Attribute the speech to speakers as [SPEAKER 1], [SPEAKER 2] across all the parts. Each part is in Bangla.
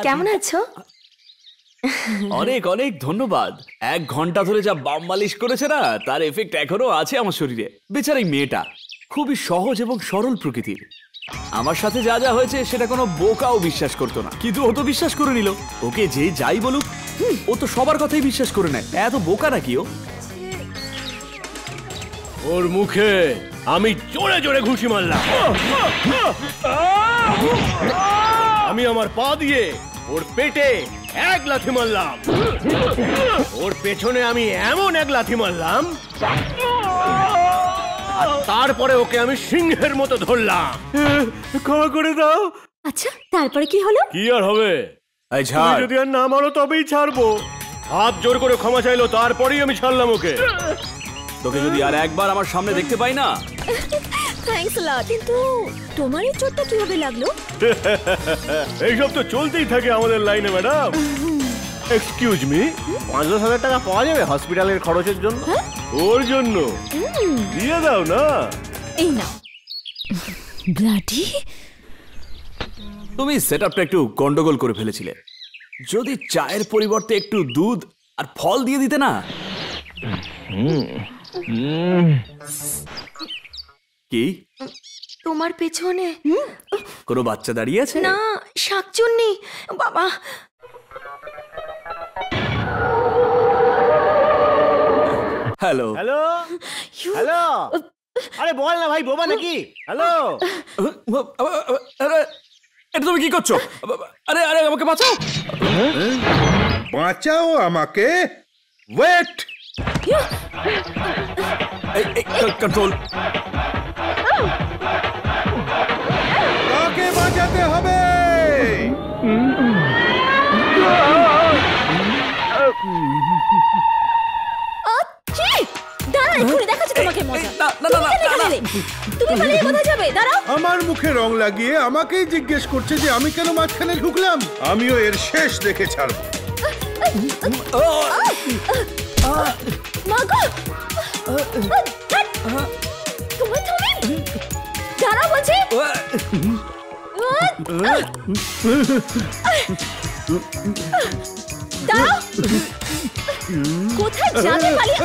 [SPEAKER 1] কেমন আছো?
[SPEAKER 2] অনেক অনেক ধন্যবাদ। 1 ঘন্টা ধরে যা বাম মালিশ করেছে না, তার এফেক্ট এখনো আছে আমার শরীরে। বেচারা এই মেয়েটা খুবই সহজ এবং সরল প্রকৃতির। আমার সাথে যা যা হয়েছে সেটা কোনো বোকাও বিশ্বাস করতো না, কিন্তু ও তো বিশ্বাস করে নিল। ওকে যে যাই বলুক, ও তো সবার কথাই বিশ্বাস করে নেয়। এত বোকা নাকি ও?
[SPEAKER 3] ওর মুখে আমি জোরে জোরে ঘুষি মারলাম। আমি আমার পা দিয়ে ওর পেটে 1 লাথি মারলাম। ওর পেছনে আমি এমন 1 লাথি মারলাম, আর তারপরে ওকে আমি সিংহের মতো ধরলাম। ক্ষমা করে দাও।
[SPEAKER 1] আচ্ছা, তারপরে কি হলো?
[SPEAKER 3] কি আর হবে, তুমি যদি আর না মারো তবেই ছাড়বো। হাত জোর করে ক্ষমা চাইলো, তারপরেই আমি ছাড়লাম ওকে।
[SPEAKER 2] তোকে যদি আর একবার আমার সামনে দেখতে পাই না।
[SPEAKER 1] থ্যাঙ্কস আ লট। কিন্তু তোমার এই চোটটা কিভাবে লাগলো?
[SPEAKER 3] এইসব তো চলতেই থাকে আমাদের লাইনে ম্যাডাম। এক্সকিউজ মি, ৫,০০০ টাকা পাওয়া যাবে হসপিটালের খরচের জন্য? ওর জন্য দিয়ে দাও না।
[SPEAKER 1] এই নাও। ব্লাডি,
[SPEAKER 2] তুমি সেটআপটা একটু গন্ডগোল করে ফেলেছিলে। যদি চায়ের পরিবর্তে একটু দুধ আর ফল দিয়ে দিতে না। কি
[SPEAKER 1] তোমার পেছনে
[SPEAKER 2] কোনো বাচ্চা দাঁড়িয়ে আছে?
[SPEAKER 1] না, শাকচুন্নি। বাবা,
[SPEAKER 2] হ্যালো
[SPEAKER 3] হ্যালো হ্যালো, আরে বল না ভাই, বোবা নাকি? হ্যালো,
[SPEAKER 2] এটা তুমি কি করছো? আরে আরে আমাকে বাঁচাও।
[SPEAKER 4] বাঁচাও আমাকে। Wait,
[SPEAKER 2] control.
[SPEAKER 4] কাকে বাঁচাতে হবে? আমার মুখে রং লাগিয়ে আমাকেই জিজ্ঞেস করছে যে আমি কেন মাঝখানে ঢুকলাম। আমিও এর শেষ দেখে ছাড়বো।
[SPEAKER 1] কোথায় যাবে পালিয়ে?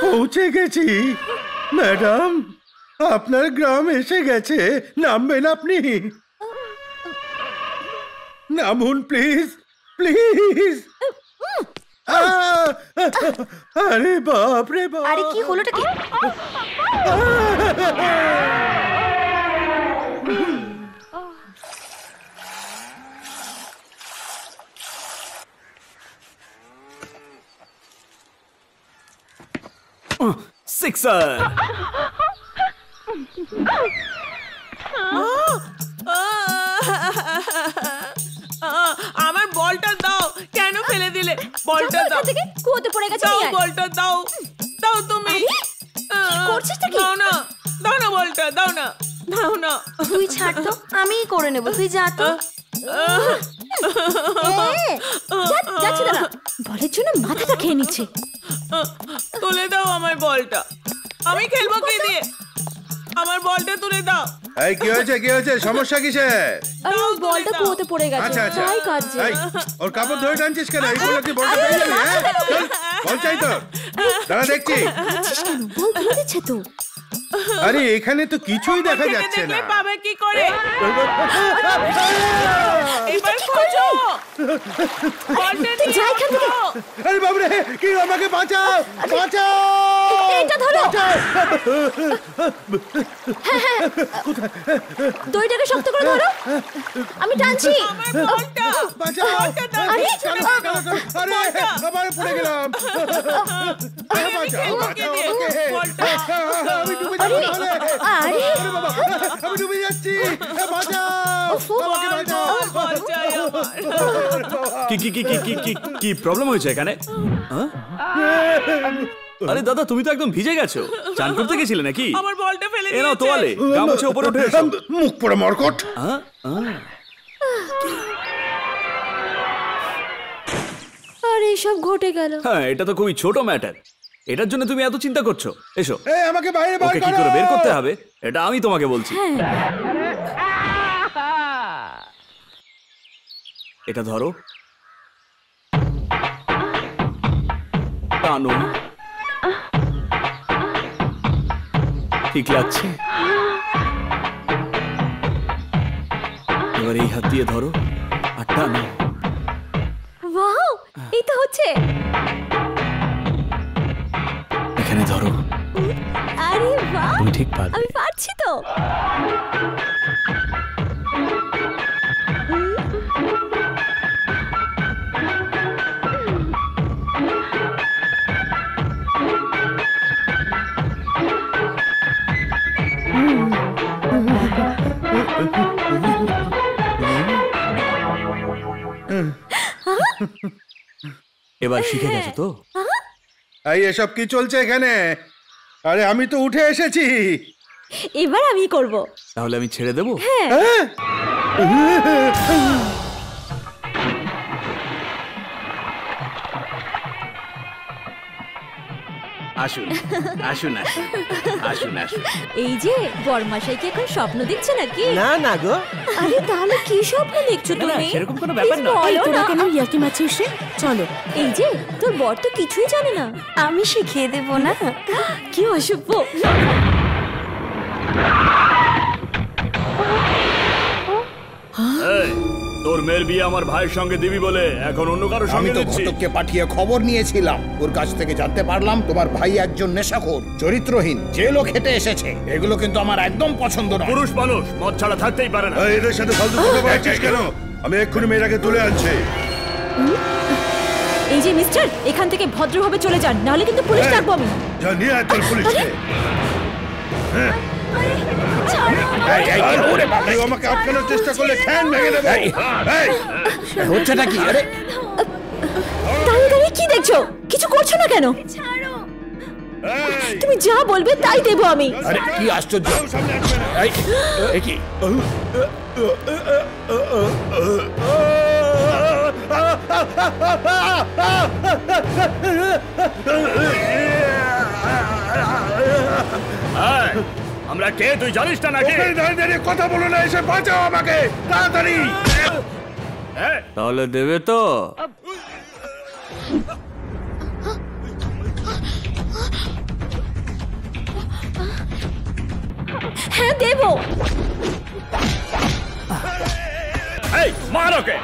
[SPEAKER 4] পৌঁছে গেছি ম্যাডাম, আপনার গ্রাম এসে গেছে। নামবেন আপনি? নামুন প্লিজ প্লিজ। আরে বাপ রে বাপ,
[SPEAKER 1] আরে কি হলোটা কি?
[SPEAKER 2] সিক্সার।
[SPEAKER 5] আমার বলটা দাও। কেন ফেলে দিলে? বলটা দাও।
[SPEAKER 1] কুয়োতে পড়ে গেছে।
[SPEAKER 5] দাও বলটা, দাও দাও তুমি।
[SPEAKER 1] করছিস কি?
[SPEAKER 5] দাও না, দাও না বলটা, দাও না, দাও না।
[SPEAKER 1] তুই ছাড় তো, আমিই করে নেব। তুই যা তো। যাচ্ছি দাঁড়া। বলের জন্য মাথাটা খেয়ে নিচ্ছে।
[SPEAKER 5] তুলে দাও আমার বলটা। আমি খেলবো কি দিয়ে? আমার বলটা তুলে দাও।
[SPEAKER 4] এই কি হয়েছে, কি হয়েছে, সমস্যা কিসে?
[SPEAKER 1] আরে ওর বলটা কুয়োতে পড়ে গেছে।
[SPEAKER 4] আচ্ছা আচ্ছা,
[SPEAKER 1] তাই কাঁদছে।
[SPEAKER 4] এই, ওর কাপড় ধরে টানছিস কেন? এই বলে কি বলটা পেয়ে যাবি? হ্যাঁ চল, বল চাই তো। দাঁড়া দেখছি।
[SPEAKER 1] বল তুলে দিচ্ছে তো।
[SPEAKER 4] আরে এখানে তো কিছুই দেখা যাচ্ছে না।
[SPEAKER 5] পাবে কি করে? এবার খোঁজো। বলটা নিয়ে
[SPEAKER 1] যাই খান থেকে।
[SPEAKER 4] আরে বাবরে, কি, আমাকে বাঁচাও বাঁচাও।
[SPEAKER 1] এটা ধরো। দড়িটাকে শক্ত করে ধরো, আমি টানছি।
[SPEAKER 5] আমার বলটা।
[SPEAKER 4] বাঁচাও।
[SPEAKER 1] আরে
[SPEAKER 4] আরে আবার পড়ে গেলাম। বাঁচাও বাঁচাও আমাকে। আমি ডুবে যাবো তাহলে।
[SPEAKER 1] আরে
[SPEAKER 4] আরে বাবা, আমি ডুবে যাচ্ছি। বাঁচাও আমাকে, বাঁচাও।
[SPEAKER 2] কি কি কি কি কি কি কি প্রবলেম হয়েছে এখানে? আরে দাদা, তুমি তো একদম ভিজে গেছো। চান করতে গেছিলে নাকি?
[SPEAKER 5] আমার বলটা ফেলে
[SPEAKER 2] এ নাও তোয়ালে, গামছা উপরে উঠে এসো।
[SPEAKER 4] মুখ পড়ে মরকট।
[SPEAKER 1] আর আর এসব ঘটে গেল?
[SPEAKER 2] হ্যাঁ, এটা তো খুবই ছোট ম্যাটার। এটার জন্য তুমি এত চিন্তা করছো? এসো,
[SPEAKER 4] এই আমাকে বাইরে বার
[SPEAKER 2] ওকে কি
[SPEAKER 4] করো।
[SPEAKER 2] করে বের করতে হবে এটা আমি তোমাকে বলছি।
[SPEAKER 1] হ্যাঁ,
[SPEAKER 2] এটা ধরো, টানো, ঠিক লাগছে? এবার এই হাত দিয়ে ধরো আর টানো।
[SPEAKER 1] ওয়াও, এই তো হচ্ছে।
[SPEAKER 2] এখানে ধরো।
[SPEAKER 1] আরে বাহ,
[SPEAKER 2] তুমি ঠিক পারবে।
[SPEAKER 1] আমি পারছি তো।
[SPEAKER 2] এবার শিখে গেছো তো?
[SPEAKER 4] এই এসব কি চলছে এখানে? আরে আমি তো উঠে এসেছি।
[SPEAKER 1] এবার আমি করব।
[SPEAKER 2] তাহলে আমি ছেড়ে দেবো?
[SPEAKER 1] হ্যাঁ,
[SPEAKER 3] আসুন আসুন আসুন আসুন আসুন।
[SPEAKER 1] এই যে বরমাশাই কি এখন স্বপ্ন দেখছে নাকি?
[SPEAKER 3] না না গো,
[SPEAKER 1] আরে তাহলে কি স্বপ্ন দেখছো
[SPEAKER 2] না, না,
[SPEAKER 1] তুমি?
[SPEAKER 2] সেরকম কোনো ব্যাপার
[SPEAKER 1] Please
[SPEAKER 2] না।
[SPEAKER 1] বলো
[SPEAKER 6] তোরা
[SPEAKER 1] না।
[SPEAKER 6] কেন ইয়ার্কি মারছিস রে? চলো।
[SPEAKER 1] এই যে তোর বর তো কিছুই জানে না।
[SPEAKER 6] আমি শিখিয়ে দেবো না?
[SPEAKER 1] কি অসভ্য।
[SPEAKER 2] এই, তোর মেয়ের বিয়ে আমার ভাইয়ের সঙ্গে দিবি বলে এখন অন্য কারো
[SPEAKER 7] আমি
[SPEAKER 2] সঙ্গে
[SPEAKER 7] তো
[SPEAKER 2] দিচ্ছি।
[SPEAKER 7] ঘটককে পাঠিয়ে খবর নিয়েছিলাম, ওর কাছ থেকে জানতে পারলাম তোমার ভাই একজন নেশাখোর, চরিত্রহীন, জেলও খেটে এসেছে। এগুলো কিন্তু আমার একদম পছন্দ নয়।
[SPEAKER 2] পুরুষ মানুষ মদ ছাড়া থাকতেই পারে না।
[SPEAKER 4] এই, এদের সাথে ফালতু কথা বলছিস কেন? আমি এক্ষুনি মেয়েটাকে তুলে আনছি।
[SPEAKER 1] এই যে মিস্টার, এখান থেকে ভদ্রভাবে চলে যান, নাহলে কিন্তু পুলিশ
[SPEAKER 4] এই,
[SPEAKER 1] ডাকবো আমি।
[SPEAKER 4] যা নিয়ে আয় তোর পুলিশকে। তুই আমাকে আটকানোর চেষ্টা করলে ঠ্যাং ভেঙে দেবো। এই,
[SPEAKER 7] হচ্ছেটা কি? আরে
[SPEAKER 1] দাঁড়িয়ে দাঁড়িয়ে কি দেখছো? কিছু করছো না কেন?
[SPEAKER 4] এই,
[SPEAKER 1] তুমি যা বলবে তাই দেবো আমি।
[SPEAKER 7] আরে কি আশ্চর্য!
[SPEAKER 4] কেউ সামনে আসবে না।
[SPEAKER 7] এই, এ কি?
[SPEAKER 2] আমরা কে তুই জানিস না নাকি?
[SPEAKER 4] ওখানে দাঁড়িয়ে দাঁড়িয়ে কথা বলো না, এসে বাঁচাও আমাকে তাড়াতাড়ি।
[SPEAKER 2] তাহলে দেবে তো?
[SPEAKER 1] হ্যাঁ দেবো।
[SPEAKER 2] এই, মার ওকে।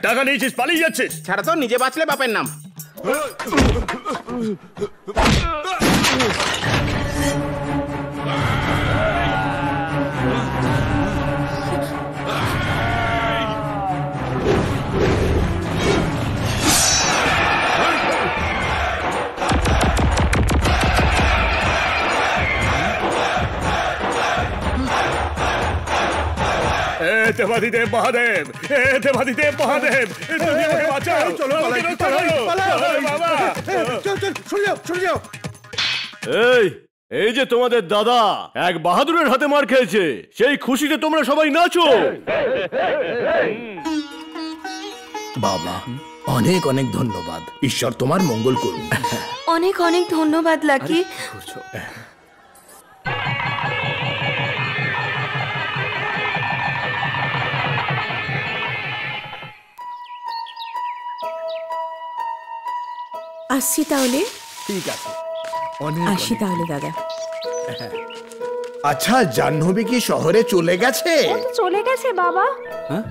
[SPEAKER 2] টাকা নিয়েছিস, পালিয়ে যাচ্ছিস?
[SPEAKER 3] ছাড়া তো, নিজে বাঁচলে বাপের নাম।
[SPEAKER 2] দেবাদিদেব মহাদেব, দেবাদিদেব মহাদেব, তুমি আমাকে বাঁচাও।
[SPEAKER 4] চলো পালাই,
[SPEAKER 2] আমাকে
[SPEAKER 4] পালাই,
[SPEAKER 2] রক্ষা করো।
[SPEAKER 4] পালাই।
[SPEAKER 2] বাবা।
[SPEAKER 4] চল চল, সরে যাও সরে যাও।
[SPEAKER 2] এই,
[SPEAKER 3] এই যে তোমাদের দাদা এক বাহাদুরের হাতে মার খেয়েছে, সেই খুশিতে তোমরা সবাই নাচো।
[SPEAKER 7] বাবা অনেক অনেক ধন্যবাদ, ঈশ্বর তোমার মঙ্গল করুন।
[SPEAKER 6] অনেক অনেক ধন্যবাদ লাকি।
[SPEAKER 2] করছো
[SPEAKER 1] আসছি তাহলে।
[SPEAKER 7] ঠিক আছে, অনেক
[SPEAKER 1] আসি তাহলে দাদা।
[SPEAKER 7] আচ্ছা জাহ্নবী কি শহরে চলে গেছে?
[SPEAKER 6] চলে গেছে বাবা।
[SPEAKER 2] হ্যাঁ